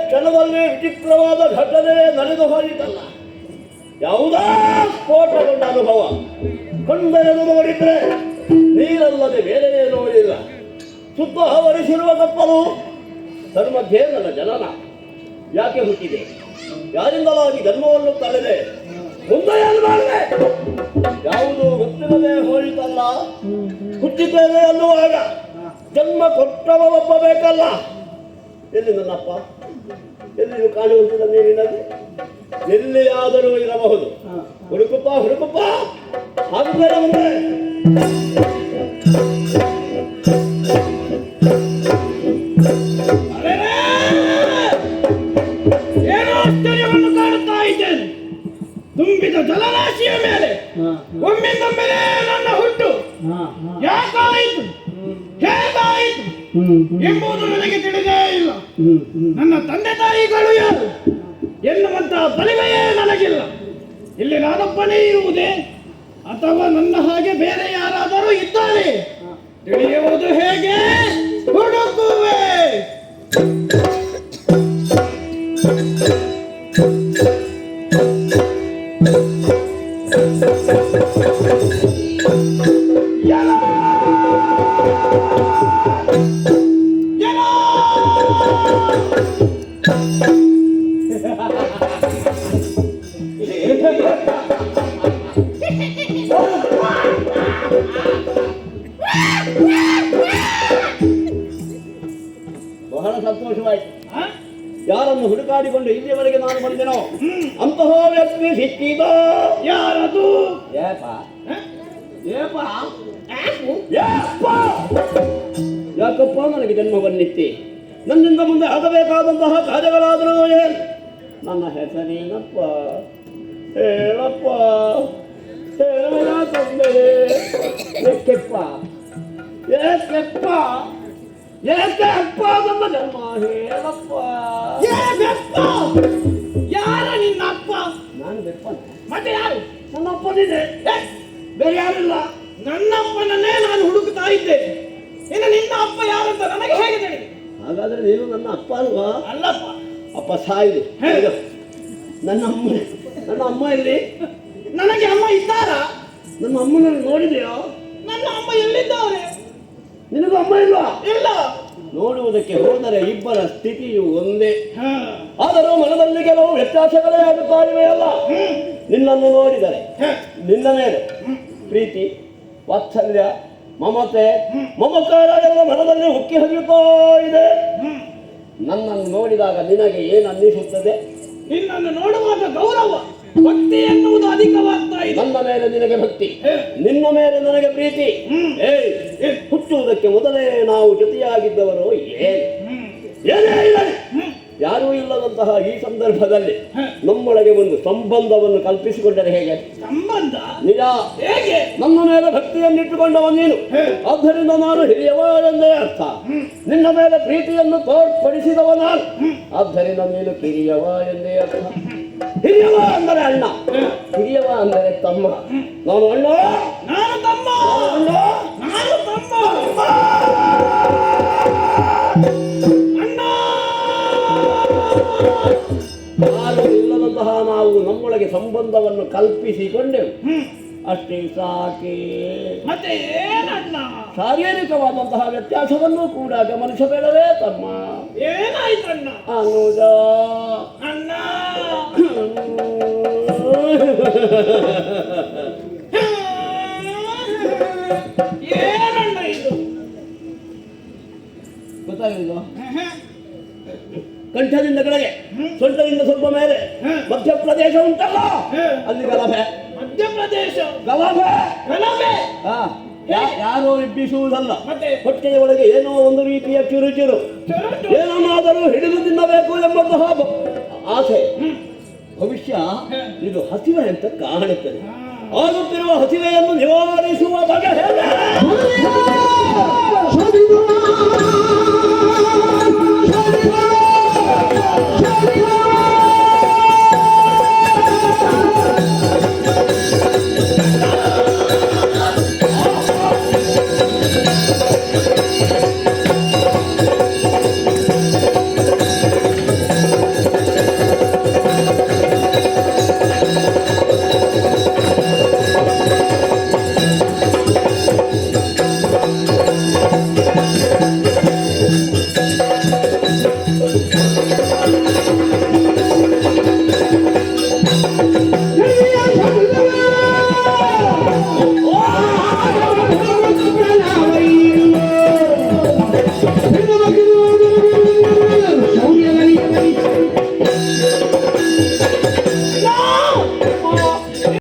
ಕ್ಷಣದಲ್ಲಿ ವಿಚಿತ್ರವಾದ ಘಟನೆ ನಡೆದು ಹೋಯಿತಲ್ಲ. ಯಾವುದೋ ಸ್ಫೋಟಗೊಂಡ ಅನುಭವ ಕಣ್ಣೆರೆದು ನೋಡಿದ್ರೆ ನೀರಲ್ಲದೆ ಬೇರೆ ನೋಡಿಲ್ಲ. ಸುತ್ತ ಆವರಿಸಿರುವ ಕಪ್ಪಲು ಧರ್ಮಧ್ಯೆ ನನ್ನ ಜನನ ಯಾಕೆ ಹುಟ್ಟಿದೆ, ಯಾರಿಂದಲಾಗಿ ಜನ್ಮವನ್ನು ತಳೆದೆ, ಮುಂದೆ ಏನು ಮಾಡಿದೆ, ಯಾವುದು ಗೊತ್ತಿಲ್ಲದೆ ಹೋಯಿತಲ್ಲ. ಹುಟ್ಟಿದ್ದೇನೆ ಅನ್ನುವಾಗ ಜನ್ಮ ಕೊಟ್ಟವ ಒಬ್ಬ ಬೇಕಲ್ಲ. ಎಲ್ಲಿ ನನ್ನಪ್ಪ, ಎಲ್ಲಿಯೂ ಕಾಣುವಂತಿಲ್ಲ ನೀರಿನಲ್ಲಿ, ಎಲ್ಲಿಯಾದರೂ ಇರಬಹುದು. ಹುಡುಕಪ್ಪ ಹುಡುಕಪ್ಪ, ಹಾಕಿದರೆ ಮುಂದೆ ಏನೋ ಆಶ್ಚರ್ಯವನ್ನು ಕಾಣುತ್ತಾ ಇದ್ದೇನೆ. ತುಂಬಿದ ಜಲರಾಶಿಯ ಮೇಲೆ ಒಮ್ಮಿಂದೊಮ್ಮೆಲೆ ನನ್ನ ಹುಟ್ಟು ಯಾಕಾಯಿತು, ಹೇಗಾಯಿತು ಎಂಬುದು ನನಗೆ ತಿಳಿದೇ ಇಲ್ಲ. ನನ್ನ ತಂದೆ ತಾಯಿಗಳು ಯಾರು, ಎನ್ನುವಂತಹ ಬಲಿಮೆಯೇ ನನಗಿಲ್ಲ. ಇಲ್ಲಿ ನಾನೊಬ್ಬನೇ ಇರುವುದೇ ಅಥವಾ ನನ್ನ ಹಾಗೆ ಬೇರೆ ಯಾರಾದರೂ ಇದ್ದಾರೆ ತಿಳಿಯುವುದು ಹೇಗೆ? ಹುಡುಕುವೆ. ಬಹಳ ಸಂತೋಷವಾಯಿತು. ಯಾರನ್ನು ಹುಡುಕಾಡಿಕೊಂಡು ಇಲ್ಲಿಯವರೆಗೆ ನಾನು ಬಂದೆನೋ ಅಂತಹ ವ್ಯಕ್ತಿ ಸಿಕ್ಕಿದ. ಯಾರದು? ಏಪ ಏಪ ಏಪ ಯಾಕಪ್ಪ ನನಗೆ ಜನ್ಮ ಬಂದಿತ್ತಿ? ನನ್ನಿಂದ ಮುಂದೆ ಆಗಬೇಕಾದಂತಹ ಕಾರ್ಯಗಳಾದರೂ ಏನು? ನನ್ನ ಹೆಸರೇನಪ್ಪ? ಹೇಳಪ್ಪ, ಹೇಳ ತಂದೆ. ಏಕೆಪ್ಪ ಏಕೆಪ್ಪ ಏಕೆ ಅಪ್ಪ ನನ್ನ ಜನ್ಮ? ಹೇಳಪ್ಪ. ಯಾರ ನಿನ್ನ ಅಪ್ಪ? ನಾನು ಬೆಪ್ಪನ. ಮತ್ತೆ ಯಾರು? ನನ್ನ ಅಪ್ಪನಿದೆ, ಬೇರೆ ಯಾರಿಲ್ಲ. ನನ್ನಪ್ಪನನ್ನೇ ನಾನು ಹುಡುಕ್ತಾ ಇದ್ದೇನೆ. ಇನ್ನು ನಿನ್ನ ಅಪ್ಪ ಯಾರಂತ ನನಗೆ ಹೇಗೆ ತಿಳಿದು? ಹಾಗಾದ್ರೆ ನೀನು ನನ್ನ ಅಪ್ಪ ಅಲ್ವಾ? ಅಲ್ಲಪ್ಪ. ಅಪ್ಪ ಸಾಯಿದೆ. ನನ್ನ ಅಮ್ಮ ಎಲ್ಲಿ? ನನಗೆ ಅಮ್ಮ ಇದ್ದಾರಾ? ನನ್ನ ಅಮ್ಮನನ್ನು ನೋಡಿದೆಯೋ? ನನ್ನ ಅಮ್ಮ ಎಲ್ಲಿದ್ದಾರೆ? ನಿನಗೂ ಅಮ್ಮ ಇಲ್ವಾ? ಇಲ್ಲ. ನೋಡುವುದಕ್ಕೆ ಹೋದರೆ ಇಬ್ಬರ ಸ್ಥಿತಿಯು ಒಂದೇ. ಆದರೂ ಮನದಲ್ಲಿ ಕೆಲವು ವ್ಯತ್ಯಾಸಗಳೇ ಆಗುತ್ತಾ ಇವೆಯಲ್ಲ. ನಿನ್ನನ್ನು ನೋಡಿದರೆ ನಿನ್ನ ಮೇಲೆ ಪ್ರೀತಿ, ವಾತ್ಸಲ್ಯ, ಮಮತೆ, ಮಮಕಾರ ಎಲ್ಲ ಮನದಲ್ಲಿ ಉಕ್ಕಿ ಹರಿಯುತ್ತಾ ಇದೆ. ನನ್ನನ್ನು ನೋಡಿದಾಗ ನಿನಗೆ ಏನು ಅನ್ನಿಸುತ್ತದೆ? ನಿನ್ನನ್ನು ನೋಡುವಾಗ ಗೌರವ, ಭಕ್ತಿ ಎನ್ನುವುದು ಅಧಿಕವಾಗ್ತಾ ಇದೆ. ನನ್ನ ಮೇಲೆ ನಿನಗೆ ಭಕ್ತಿ, ನಿನ್ನ ಮೇಲೆ ನನಗೆ ಪ್ರೀತಿ. ಹುಟ್ಟುವುದಕ್ಕೆ ಮೊದಲೇ ನಾವು ಜೊತೆಯಾಗಿದ್ದವರು ಏನೇ ಇಲ್ಲ. ಯಾರೂ ಇಲ್ಲದಂತಹ ಈ ಸಂದರ್ಭದಲ್ಲಿ ನಮ್ಮೊಳಗೆ ಒಂದು ಸಂಬಂಧವನ್ನು ಕಲ್ಪಿಸಿಕೊಂಡರೆ ಹೇಗೆ? ಸಂಬಂಧ? ನಿಜ. ಹೇಗೆ? ನನ್ನ ಮೇಲೆ ಭಕ್ತಿಯನ್ನಿಟ್ಟುಕೊಂಡವ ನೀನು, ಆದ್ದರಿಂದ ನಾನು ಹಿರಿಯವ ಎಂದೇ ಅರ್ಥ. ನಿನ್ನ ಮೇಲೆ ಪ್ರೀತಿಯನ್ನು ತೋರ್ಪಡಿಸಿದವ ನಾನು, ಆದ್ದರಿಂದ ನೀನು ಕಿರಿಯವ ಎಂದೇ ಅರ್ಥ. ಹಿರಿಯವ ಅಂದರೆ ಅಣ್ಣ, ಹಿರಿಯವ ಅಂದರೆ ತಮ್ಮ. ನಾನು ಅಣ್ಣ, ನಾನು ತಮ್ಮ. ಅಣ್ಣ, ನಾನು ತಮ್ಮ. ಯಾರು ಇಲ್ಲದಂತಹ ನಾವು ನಮ್ಮೊಳಗೆ ಸಂಬಂಧವನ್ನು ಕಲ್ಪಿಸಿಕೊಂಡೆವು, ಅಷ್ಟೇ ಸಾಕೆ. ಮತ್ತೆ ಏನಣ್ಣ? ಶಾರೀರಿಕವಾದಂತಹ ವ್ಯತ್ಯಾಸವನ್ನು ಕೂಡ ಗಮನಿಸಬೇಡವೇ ತಮ್ಮ? ಏನಾಯ್ತಣ್ಣ? ಅನುಜ ಅಣ್ಣ. ಏನಣ್ಣ ಇದು? ಗೊತ್ತಾಗಲಿಲ್ಲ? ಕಂಠದಿಂದ ಕೆಳಗೆ, ಸೊಂಟದಿಂದ ಸ್ವಲ್ಪ ಮೇಲೆ ಮಧ್ಯಪ್ರದೇಶ ಉಂಟಲ್ಲ, ಅಲ್ಲಿ ಗಲಭೆ. ಮಧ್ಯಪ್ರದೇಶ ಗಲಭೆ ಗಲಭೆ. ಯಾರೋ ಎಬ್ಬಿಸುವುದಲ್ಲ, ಮತ್ತೆ ಹೊಟ್ಟೆಯ ಒಳಗೆ ಏನೋ ಒಂದು ರೀತಿಯ ಕಿರುಚಿರು, ಏನನ್ನಾದರೂ ಹಿಡಿದು ತಿನ್ನಬೇಕು ಎಂಬಂತಹ ಆಸೆ. ಭವಿಷ್ಯ ಇದು ಹಸಿವೆ ಅಂತ ಕಾಣುತ್ತದೆ. ಆಗುತ್ತಿರುವ ಹಸಿವೆಯನ್ನು ನಿವಾರಿಸುವ ಬಗೆ ಹೇಗೆ?